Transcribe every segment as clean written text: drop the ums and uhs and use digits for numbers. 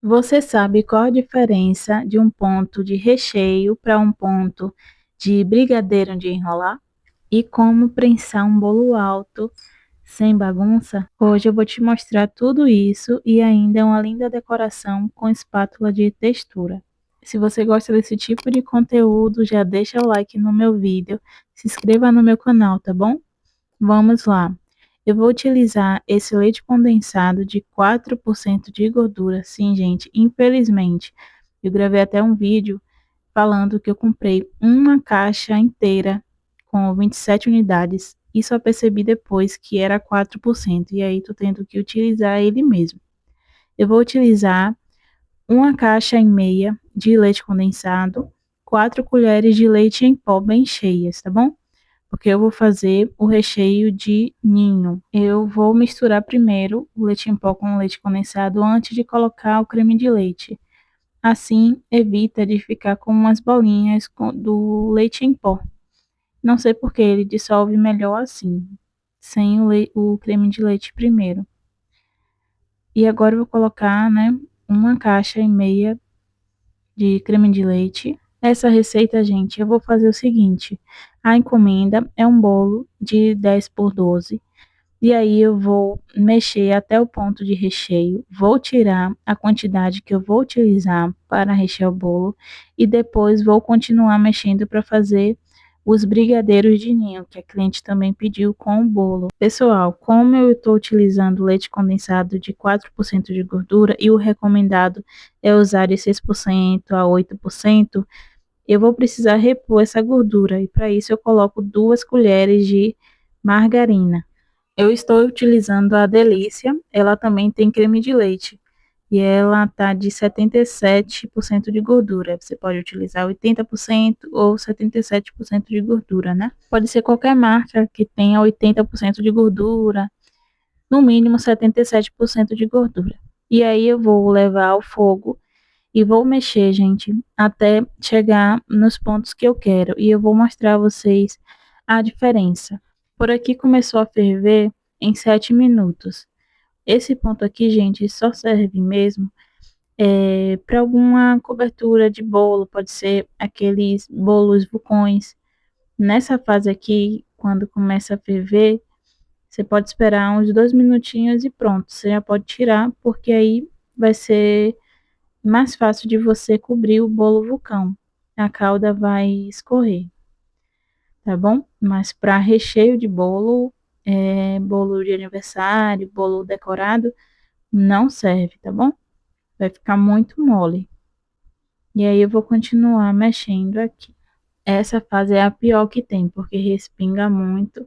Você sabe qual a diferença de um ponto de recheio para um ponto de brigadeiro de enrolar? E como prensar um bolo alto sem bagunça? Hoje eu vou te mostrar tudo isso e ainda uma linda decoração com espátula de textura. Se você gosta desse tipo de conteúdo, já deixa o like no meu vídeo, se inscreva no meu canal, tá bom? Vamos lá. Eu vou utilizar esse leite condensado de 4% de gordura. Sim, gente, infelizmente, eu gravei até um vídeo falando que eu comprei uma caixa inteira com 27 unidades e só percebi depois que era 4%. E aí tô tendo que utilizar ele mesmo. Eu vou utilizar uma caixa e meia de leite condensado, 4 colheres de leite em pó bem cheias, tá bom? Porque eu vou fazer o recheio de ninho. Eu vou misturar primeiro o leite em pó com o leite condensado antes de colocar o creme de leite. Assim, evita de ficar com umas bolinhas do leite em pó. Não sei porque ele dissolve melhor assim, sem o creme de leite primeiro. E agora eu vou colocar, né, uma caixa e meia de creme de leite. Essa receita, gente, eu vou fazer o seguinte: a encomenda é um bolo de 10 por 12. E aí eu vou mexer até o ponto de recheio, vou tirar a quantidade que eu vou utilizar para rechear o bolo e depois vou continuar mexendo para fazer os brigadeiros de ninho, que a cliente também pediu com o bolo. Pessoal, como eu estou utilizando leite condensado de 4% de gordura e o recomendado é usar de 6% a 8%, eu vou precisar repor essa gordura e para isso eu coloco 2 colheres de margarina. Eu estou utilizando a Delícia, ela também tem creme de leite e ela tá de 77% de gordura. Você pode utilizar 80% ou 77% de gordura, né? Pode ser qualquer marca que tenha 80% de gordura, no mínimo 77% de gordura. E aí eu vou levar ao fogo e vou mexer, gente, até chegar nos pontos que eu quero. E eu vou mostrar a vocês a diferença. Por aqui começou a ferver em 7 minutos. Esse ponto aqui, gente, só serve mesmo para alguma cobertura de bolo, pode ser aqueles bolos vulcões. Nessa fase aqui, quando começa a ferver, você pode esperar uns 2 minutinhos e pronto, você já pode tirar, porque aí vai ser mais fácil de você cobrir o bolo vulcão. A calda vai escorrer, tá bom? Mas para recheio de bolo, bolo de aniversário, bolo decorado, não serve, tá bom? Vai ficar muito mole. E aí eu vou continuar mexendo aqui. Essa fase é a pior que tem, porque respinga muito,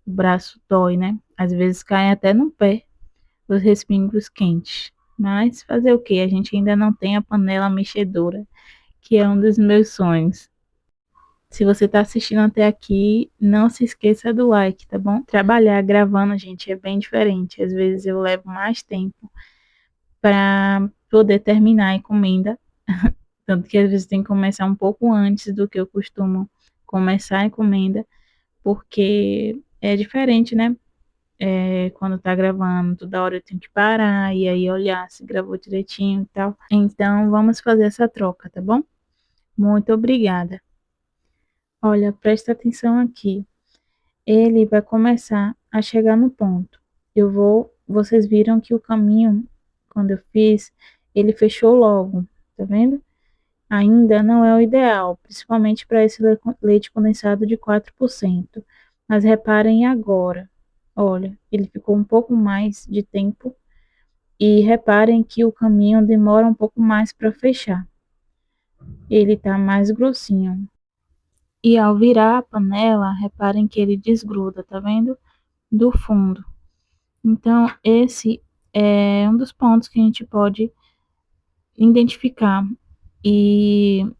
o braço dói, né? Às vezes cai até no pé os respingos quentes. Mas fazer o que? A gente ainda não tem a panela mexedora, que é um dos meus sonhos. Se você está assistindo até aqui, não se esqueça do like, tá bom? Trabalhar gravando, gente, é bem diferente. Às vezes eu levo mais tempo para poder terminar a encomenda. Tanto que às vezes tem que começar um pouco antes do que eu costumo começar a encomenda, porque é diferente, né? Quando tá gravando, toda hora eu tenho que parar e aí olhar se gravou direitinho e tal. Então vamos fazer essa troca, tá bom? Muito obrigada. Olha, presta atenção aqui. Ele vai começar a chegar no ponto. Vocês viram que o caminho, quando eu fiz, ele fechou logo, tá vendo? Ainda não é o ideal, principalmente para esse leite condensado de 4%. Mas reparem agora. Olha, ele ficou um pouco mais de tempo e reparem que o caminho demora um pouco mais para fechar. Ele está mais grossinho. E ao virar a panela, reparem que ele desgruda, tá vendo? Do fundo. Então, esse é um dos pontos que a gente pode identificar. E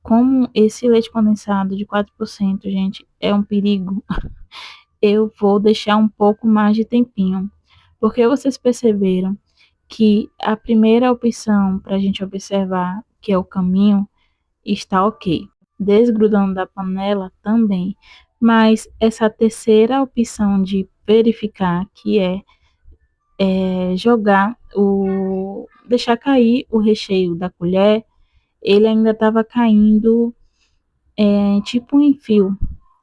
como esse leite condensado de 4%, gente, é um perigo, eu vou deixar um pouco mais de tempinho. Porque vocês perceberam que a primeira opção para a gente observar, que é o caminho, está ok. Desgrudando da panela também. Mas essa terceira opção de verificar, que é jogar deixar cair o recheio da colher, ele ainda estava caindo tipo em fio.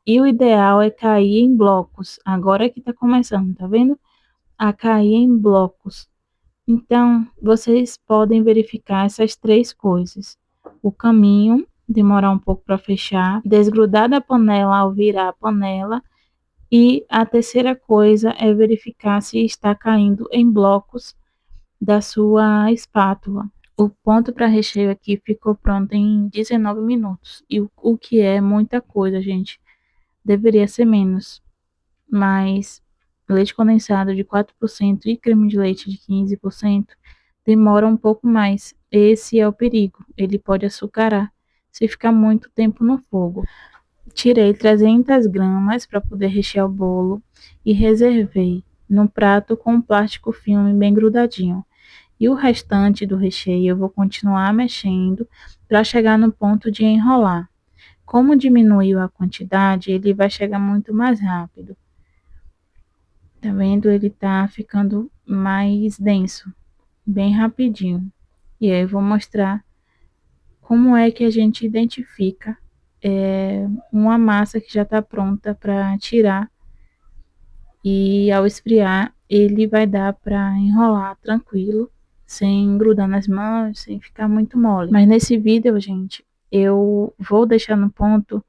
E o ideal é cair em blocos. Agora que está começando, tá vendo? A cair em blocos. Então, vocês podem verificar essas três coisas. O caminho, demorar um pouco para fechar, desgrudar da panela ao virar a panela. E a terceira coisa é verificar se está caindo em blocos da sua espátula. O ponto para recheio aqui ficou pronto em 19 minutos. E o que é muita coisa, gente. Deveria ser menos. Mas leite condensado de 4% e creme de leite de 15% demora um pouco mais. Esse é o perigo. Ele pode açucarar se ficar muito tempo no fogo. Tirei 300 gramas para poder rechear o bolo e reservei num prato com plástico filme bem grudadinho. E o restante do recheio eu vou continuar mexendo para chegar no ponto de enrolar. Como diminuiu a quantidade, ele vai chegar muito mais rápido. Tá vendo? Ele tá ficando mais denso, bem rapidinho. E aí eu vou mostrar como é que a gente identifica uma massa que já está pronta para tirar. E ao esfriar, ele vai dar para enrolar tranquilo, sem grudar nas mãos, sem ficar muito mole. Mas nesse vídeo, gente, eu vou deixar no ponto,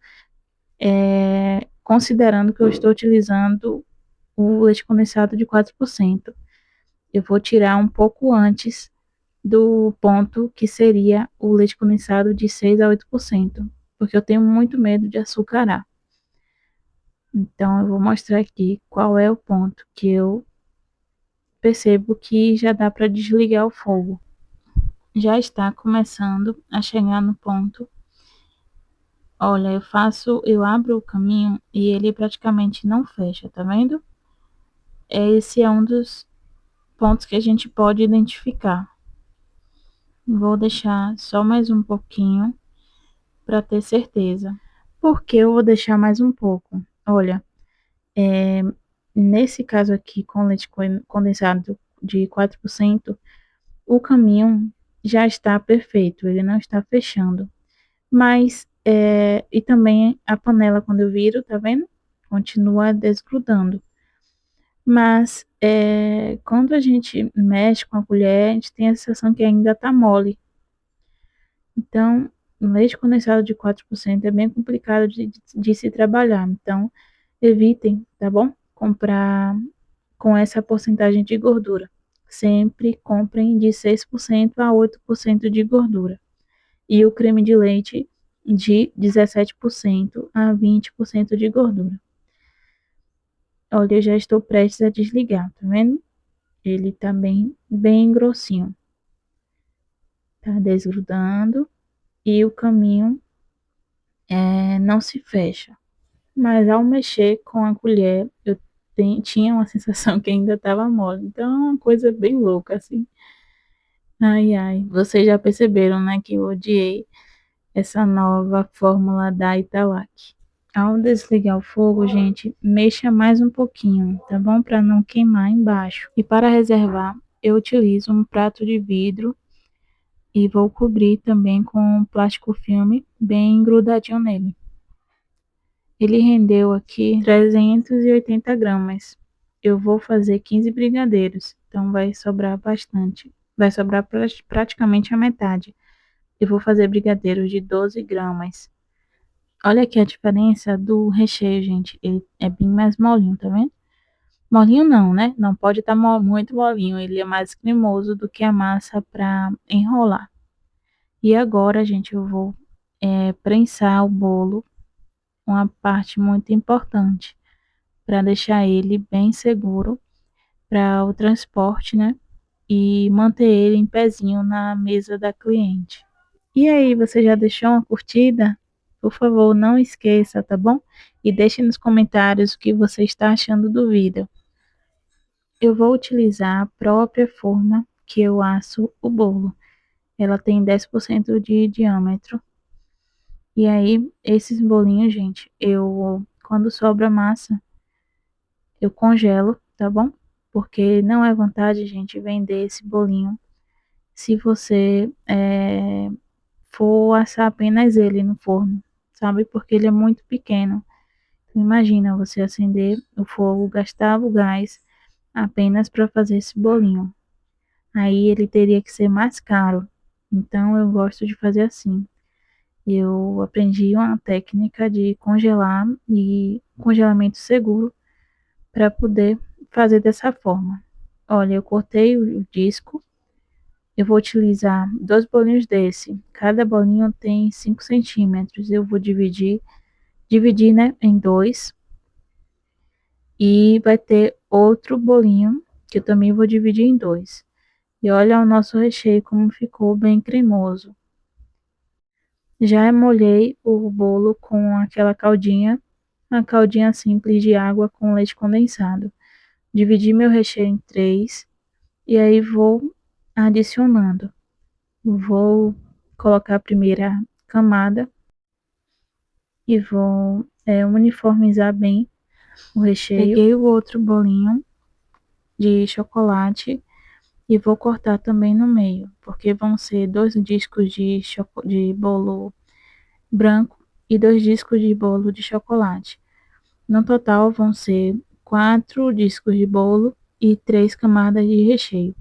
considerando que eu estou utilizando o leite condensado de 4%. Eu vou tirar um pouco antes do ponto que seria o leite condensado de 6 a 8%, porque eu tenho muito medo de açucarar. Então, eu vou mostrar aqui qual é o ponto que eu percebo que já dá para desligar o fogo. Já está começando a chegar no ponto. Olha, eu abro o caminho e ele praticamente não fecha, tá vendo? Esse é um dos pontos que a gente pode identificar. Vou deixar só mais um pouquinho para ter certeza. Por que eu vou deixar mais um pouco? Olha, nesse caso aqui com leite condensado de 4%, o caminho já está perfeito, ele não está fechando. Mas, e também a panela, quando eu viro, tá vendo? Continua desgrudando. Mas, quando a gente mexe com a colher, a gente tem a sensação que ainda tá mole. Então, leite condensado de 4% é bem complicado de se trabalhar. Então, evitem, tá bom? Comprar com essa porcentagem de gordura. Sempre comprem de 6% a 8% de gordura. E o creme de leite de 17% a 20% de gordura. Olha, eu já estou prestes a desligar, tá vendo? Ele tá bem grossinho. Tá desgrudando e o caminho não se fecha. Mas ao mexer com a colher, eu tinha uma sensação que ainda estava mole. Então é uma coisa bem louca, assim. Ai, ai. Vocês já perceberam, né, que eu odiei essa nova fórmula da Italac. Ao desligar o fogo, gente, mexa mais um pouquinho, tá bom? Para não queimar embaixo. E para reservar, eu utilizo um prato de vidro e vou cobrir também com um plástico filme bem grudadinho nele. Ele rendeu aqui 380 gramas. Eu vou fazer 15 brigadeiros, então vai sobrar bastante. Vai sobrar praticamente a metade. Eu vou fazer brigadeiros de 12 gramas. Olha aqui a diferença do recheio, gente. Ele é bem mais molinho, tá vendo? Molinho não, né? Não pode estar muito molinho. Ele é mais cremoso do que a massa para enrolar. E agora, gente, eu vou prensar o bolo, uma parte muito importante, para deixar ele bem seguro para o transporte, né? E manter ele em pezinho na mesa da cliente. E aí, você já deixou uma curtida? Por favor, não esqueça, tá bom? E deixe nos comentários o que você está achando do vídeo. Eu vou utilizar a própria forma que eu asso o bolo. Ela tem 10% de diâmetro. E aí, esses bolinhos, gente, quando sobra massa, eu congelo, tá bom? Porque não é vontade, gente, vender esse bolinho se você for assar apenas ele no forno, sabe? Porque ele é muito pequeno. Então, imagina você acender o fogo, gastar o gás apenas para fazer esse bolinho. Aí ele teria que ser mais caro. Então eu gosto de fazer assim. Eu aprendi uma técnica de congelar e congelamento seguro para poder fazer dessa forma. Olha, eu cortei o disco. Eu vou utilizar 2 bolinhos desse. Cada bolinho tem 5 centímetros. Eu vou dividir, né, em dois. E vai ter outro bolinho que eu também vou dividir em dois. E olha o nosso recheio como ficou bem cremoso. Já molhei o bolo com aquela caldinha, uma caldinha simples de água com leite condensado. Dividi meu recheio em três e aí vou adicionando. Vou colocar a primeira camada e vou uniformizar bem o recheio. Peguei o outro bolinho de chocolate e vou cortar também no meio, porque vão ser 2 discos de bolo branco e 2 discos de bolo de chocolate. No total vão ser 4 discos de bolo e 3 camadas de recheio.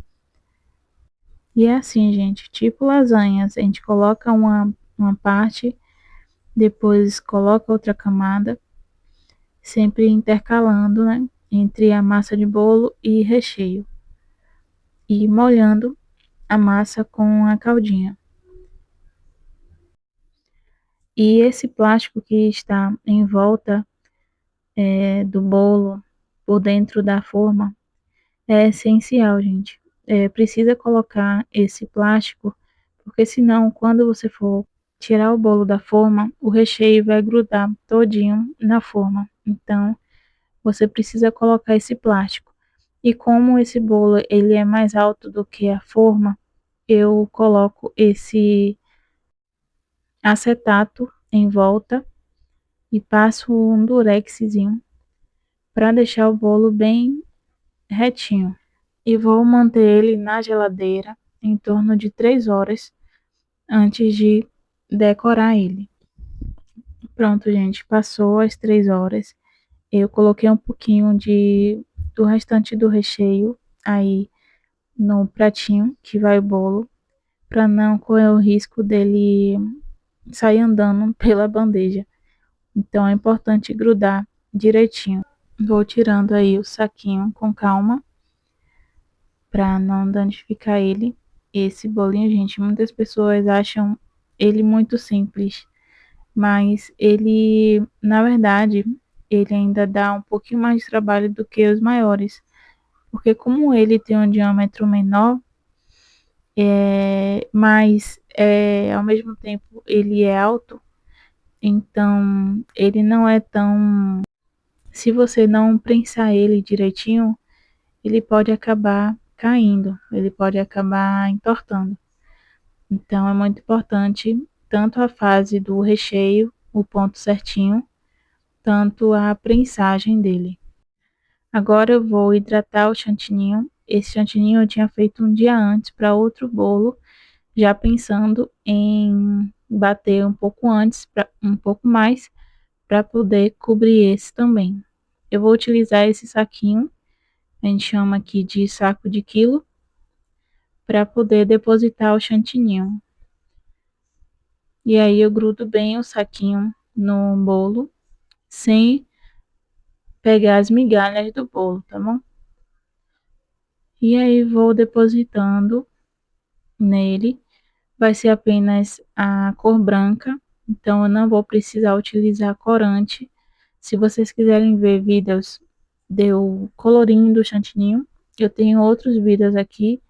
E é assim, gente, tipo lasanhas, a gente coloca uma parte, depois coloca outra camada, sempre intercalando, né, entre a massa de bolo e recheio, e molhando a massa com a caldinha. E esse plástico que está em volta do bolo, por dentro da forma, é essencial, gente. Precisa colocar esse plástico, porque senão, quando você for tirar o bolo da forma, o recheio vai grudar todinho na forma. Então, você precisa colocar esse plástico. E como esse bolo ele é mais alto do que a forma, eu coloco esse acetato em volta e passo um durexzinho para deixar o bolo bem retinho. E vou manter ele na geladeira em torno de 3 horas antes de decorar ele. Pronto, gente, passou as 3 horas. Eu coloquei um pouquinho do restante do recheio aí no pratinho que vai o bolo, para não correr o risco dele sair andando pela bandeja. Então é importante grudar direitinho. Vou tirando aí o saquinho com calma para não danificar ele. Esse bolinho, gente, muitas pessoas acham ele muito simples, mas ele, na verdade, ele ainda dá um pouquinho mais de trabalho do que os maiores, porque como ele tem um diâmetro menor, mas ao mesmo tempo ele é alto, então ele não é tão. Se você não prensar ele direitinho, ele pode acabar caindo, ele pode acabar entortando. Então é muito importante tanto a fase do recheio, o ponto certinho, tanto a prensagem dele. Agora eu vou hidratar o chantininho. Esse chantininho eu tinha feito um dia antes para outro bolo, já pensando em bater um pouco antes, um pouco mais, para poder cobrir esse também. Eu vou utilizar esse saquinho, a gente chama aqui de saco de quilo, para poder depositar o chantininho. E aí eu grudo bem o saquinho no bolo, sem pegar as migalhas do bolo, tá bom? E aí vou depositando nele. Vai ser apenas a cor branca, então eu não vou precisar utilizar corante. Se vocês quiserem ver vídeos de eu colorindo o chantininho, eu tenho outros vídeos aqui.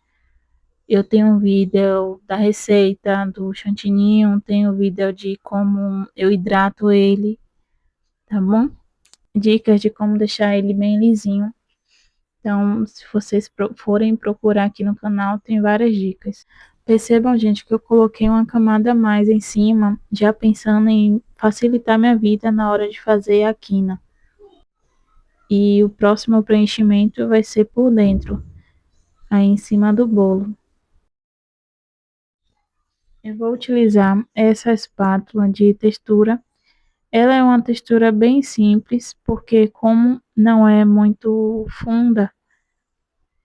Eu tenho um vídeo da receita do chantininho, tenho vídeo de como eu hidrato ele, tá bom? Dicas de como deixar ele bem lisinho. Então, se vocês forem procurar aqui no canal, tem várias dicas. Percebam, gente, que eu coloquei uma camada a mais em cima, já pensando em facilitar minha vida na hora de fazer a quina. E o próximo preenchimento vai ser por dentro, aí em cima do bolo. Eu vou utilizar essa espátula de textura. Ela é uma textura bem simples, porque como não é muito funda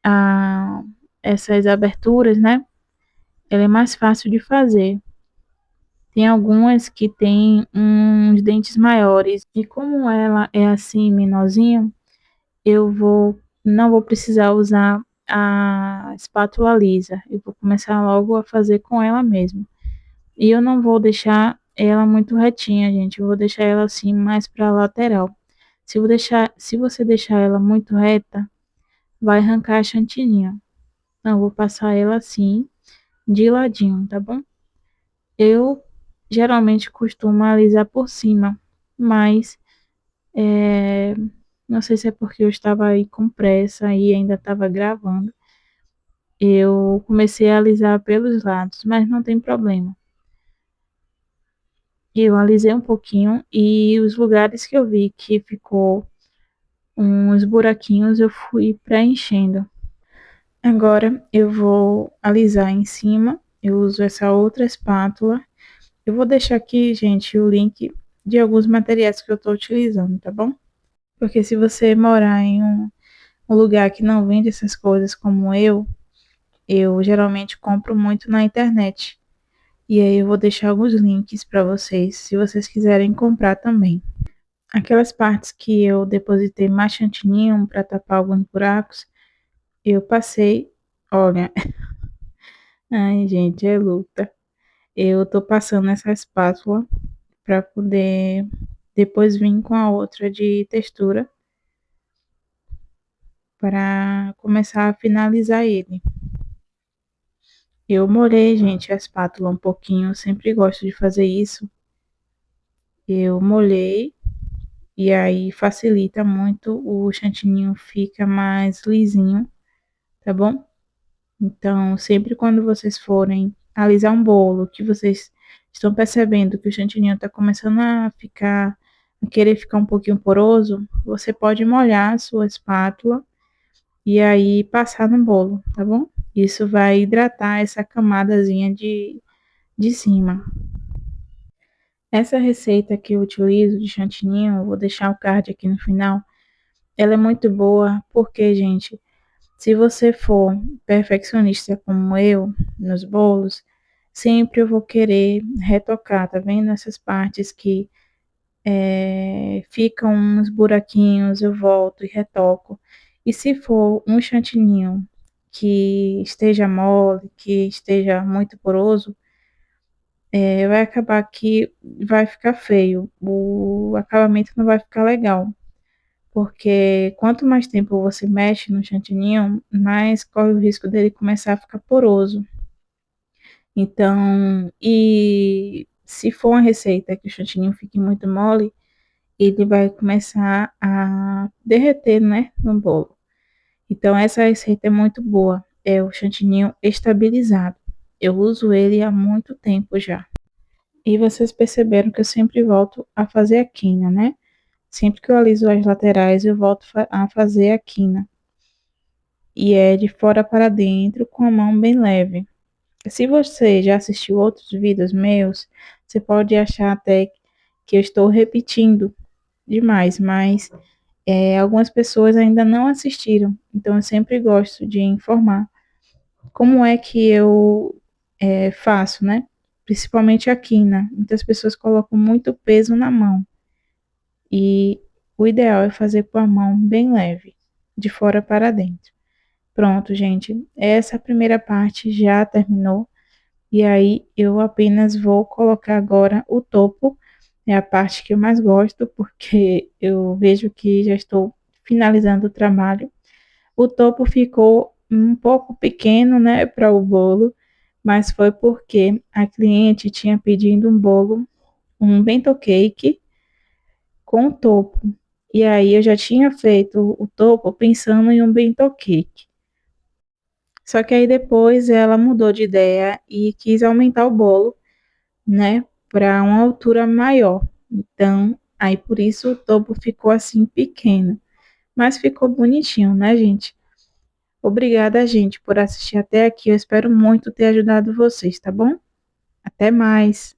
a, essas aberturas, né? Ela é mais fácil de fazer. Tem algumas que têm uns dentes maiores. E como ela é assim, menorzinha, não vou precisar usar a espátula lisa. Eu vou começar logo a fazer com ela mesmo. E eu não vou deixar ela muito retinha, gente. Eu vou deixar ela assim mais para lateral. Se você deixar ela muito reta, vai arrancar a chantininha. Então, eu vou passar ela assim, de ladinho, tá bom? Eu geralmente costumo alisar por cima, mas não sei se é porque eu estava aí com pressa e ainda estava gravando. Eu comecei a alisar pelos lados, mas não tem problema. Eu alisei um pouquinho e os lugares que eu vi que ficou uns buraquinhos eu fui preenchendo. Agora eu vou alisar em cima. Eu uso essa outra espátula. Eu vou deixar aqui, gente, o link de alguns materiais que eu estou utilizando, tá bom? Porque se você morar em um lugar que não vende essas coisas como eu geralmente compro muito na internet. E aí eu vou deixar alguns links para vocês, se vocês quiserem comprar também. Aquelas partes que eu depositei mais chantininho para tapar alguns buracos, eu passei, olha, ai gente, é luta. Eu tô passando essa espátula para poder depois vir com a outra de textura para começar a finalizar ele. Eu molhei, gente, a espátula um pouquinho, eu sempre gosto de fazer isso. Eu molhei e aí facilita muito, o chantininho fica mais lisinho, tá bom? Então, sempre quando vocês forem alisar um bolo, que vocês estão percebendo que o chantininho está começando a querer ficar um pouquinho poroso, você pode molhar a sua espátula e aí passar no bolo, tá bom? Isso vai hidratar essa camadazinha de cima. Essa receita que eu utilizo de chantininho, eu vou deixar o card aqui no final. Ela é muito boa porque, gente, se você for perfeccionista como eu nos bolos, sempre eu vou querer retocar, tá vendo? Essas partes que ficam uns buraquinhos, eu volto e retoco. E se for um chantininho que esteja mole, que esteja muito poroso, vai acabar que vai ficar feio. O acabamento não vai ficar legal. Porque quanto mais tempo você mexe no chantininho, mais corre o risco dele começar a ficar poroso. Então, e se for uma receita que o chantininho fique muito mole, ele vai começar a derreter, né, no bolo. Então, essa receita é muito boa. É o chantininho estabilizado. Eu uso ele há muito tempo já. E vocês perceberam que eu sempre volto a fazer a quina, né? Sempre que eu aliso as laterais, eu volto a fazer a quina. E é de fora para dentro com a mão bem leve. Se você já assistiu outros vídeos meus, você pode achar até que eu estou repetindo demais, mas algumas pessoas ainda não assistiram. Então eu sempre gosto de informar como é que eu faço, né? Principalmente a quina. Muitas pessoas colocam muito peso na mão. E o ideal é fazer com a mão bem leve, de fora para dentro. Pronto, gente. Essa primeira parte já terminou. E aí eu apenas vou colocar agora o topo. É a parte que eu mais gosto, porque eu vejo que já estou finalizando o trabalho. O topo ficou um pouco pequeno, né, para o bolo, mas foi porque a cliente tinha pedido um bolo, um bento cake com topo. E aí eu já tinha feito o topo pensando em um bento cake. Só que aí depois ela mudou de ideia e quis aumentar o bolo, né, para uma altura maior. Então, aí por isso o topo ficou assim pequeno, mas ficou bonitinho, né, gente? Obrigada, gente, por assistir até aqui. Eu espero muito ter ajudado vocês, tá bom? Até mais!